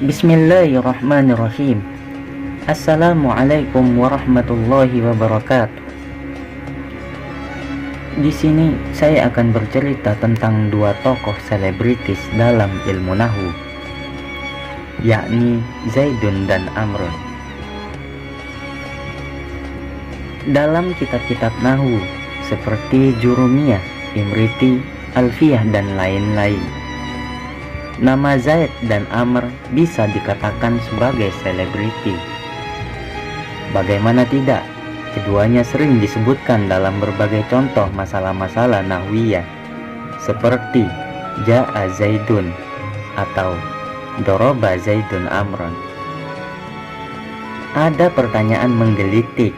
Bismillahirrahmanirrahim. Assalamualaikum warahmatullahi wabarakatuh. Di sini saya akan bercerita tentang dua tokoh selebritis dalam ilmu nahwu, yakni Zaidun dan Amrun. Dalam kitab-kitab nahwu seperti Jurumiyah, Imriti, Alfiyah dan lain-lain, nama Zaid dan Amr bisa dikatakan sebagai selebriti. Bagaimana tidak, keduanya sering disebutkan dalam berbagai contoh masalah-masalah nahwiyah seperti Ja'a Zaidun atau Doroba Zaidun Amron. Ada pertanyaan menggelitik,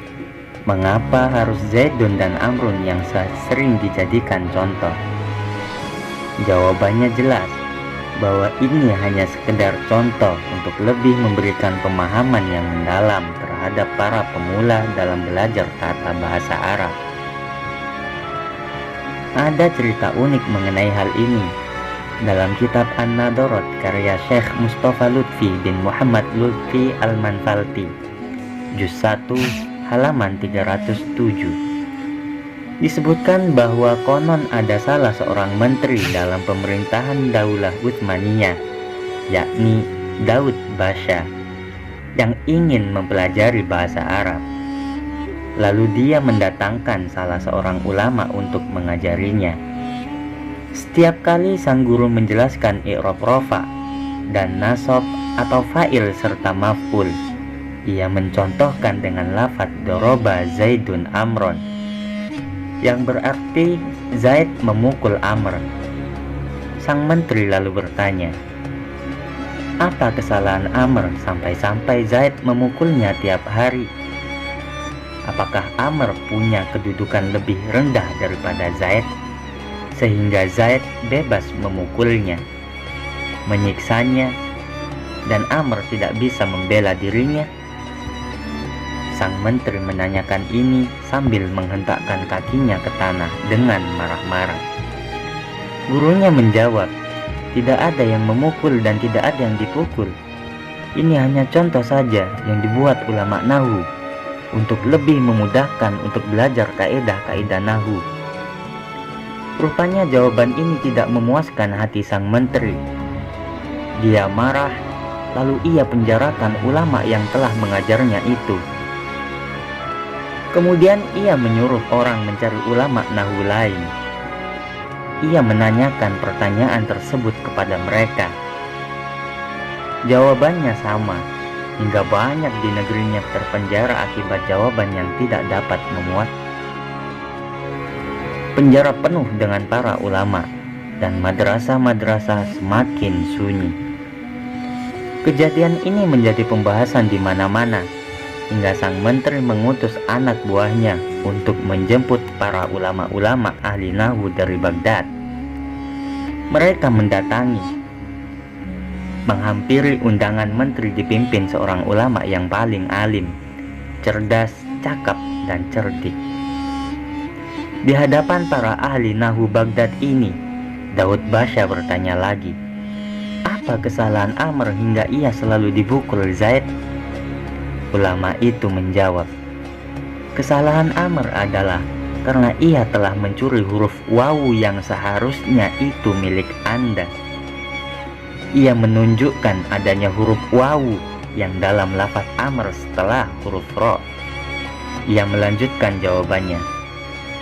mengapa harus Zaidun dan Amrun yang sering dijadikan contoh? Jawabannya jelas, bahwa ini hanya sekedar contoh untuk lebih memberikan pemahaman yang mendalam terhadap para pemula dalam belajar tata bahasa Arab. Ada cerita unik mengenai hal ini dalam kitab An-Nadharat karya Syekh Mustafa Lutfi bin Muhammad Lutfi Al-Manfalti, juz 1 halaman 307. Disebutkan bahwa konon ada salah seorang menteri dalam pemerintahan Daulah Utsmaniyah, yakni Daud Basha, yang ingin mempelajari bahasa Arab. Lalu dia mendatangkan salah seorang ulama untuk mengajarinya. Setiap kali sang guru menjelaskan i'rab rafa dan nasab atau fa'il serta maf'ul, ia mencontohkan dengan lafadz doroba Zaidun Amron, yang berarti Zaid memukul Amr. Sang menteri lalu bertanya, apa kesalahan Amr sampai-sampai Zaid memukulnya tiap hari? Apakah Amr punya kedudukan lebih rendah daripada Zaid, sehingga Zaid bebas memukulnya, menyiksanya, dan Amr tidak bisa membela dirinya? Sang menteri menanyakan ini sambil menghentakkan kakinya ke tanah dengan marah-marah. Gurunya menjawab, tidak ada yang memukul dan tidak ada yang dipukul. Ini hanya contoh saja yang dibuat ulama nahwu untuk lebih memudahkan untuk belajar kaidah-kaidah nahwu. Rupanya jawaban ini tidak memuaskan hati sang menteri. Dia marah, lalu ia penjarakan ulama yang telah mengajarnya itu. Kemudian ia menyuruh orang mencari ulama nahwu lain. Ia menanyakan pertanyaan tersebut kepada mereka. Jawabannya sama, hingga banyak di negerinya terpenjara akibat jawaban yang tidak dapat memuat. Penjara penuh dengan para ulama, dan madrasah-madrasah semakin sunyi. Kejadian ini menjadi pembahasan di mana-mana, hingga sang menteri mengutus anak buahnya untuk menjemput para ulama-ulama ahli nahwu dari Baghdad. Mereka mendatangi, menghampiri undangan menteri dipimpin seorang ulama yang paling alim, cerdas, cakap, dan cerdik. Di hadapan para ahli nahwu Baghdad ini, Daud Basha bertanya lagi, apa kesalahan Amr hingga ia selalu dipukul Zaid? Ulama itu menjawab, kesalahan Amr adalah karena ia telah mencuri huruf wawu yang seharusnya itu milik Anda. Ia menunjukkan adanya huruf wawu yang dalam lafaz Amr setelah huruf ro. Ia melanjutkan jawabannya,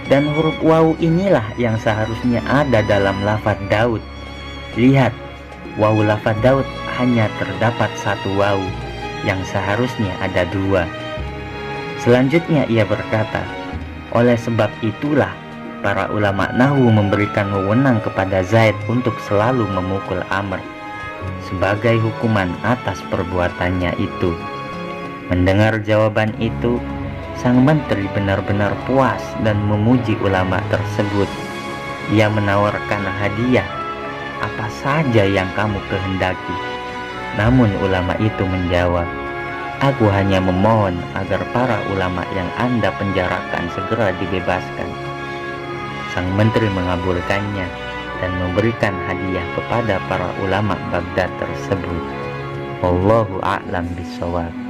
dan huruf wawu inilah yang seharusnya ada dalam lafaz Daud. Lihat, wawu lafaz Daud hanya terdapat satu wawu, yang seharusnya ada dua. Selanjutnya ia berkata, oleh sebab itulah para ulama nahwu memberikan wewenang kepada Zaid untuk selalu memukul Amr sebagai hukuman atas perbuatannya itu. Mendengar jawaban itu, sang menteri benar-benar puas dan memuji ulama tersebut. Ia menawarkan hadiah apa saja yang kamu kehendaki. Namun ulama itu menjawab, aku hanya memohon agar para ulama yang Anda penjarakan segera dibebaskan. Sang menteri mengabulkannya dan memberikan hadiah kepada para ulama Baghdad tersebut. Wallahu a'lam bishawab.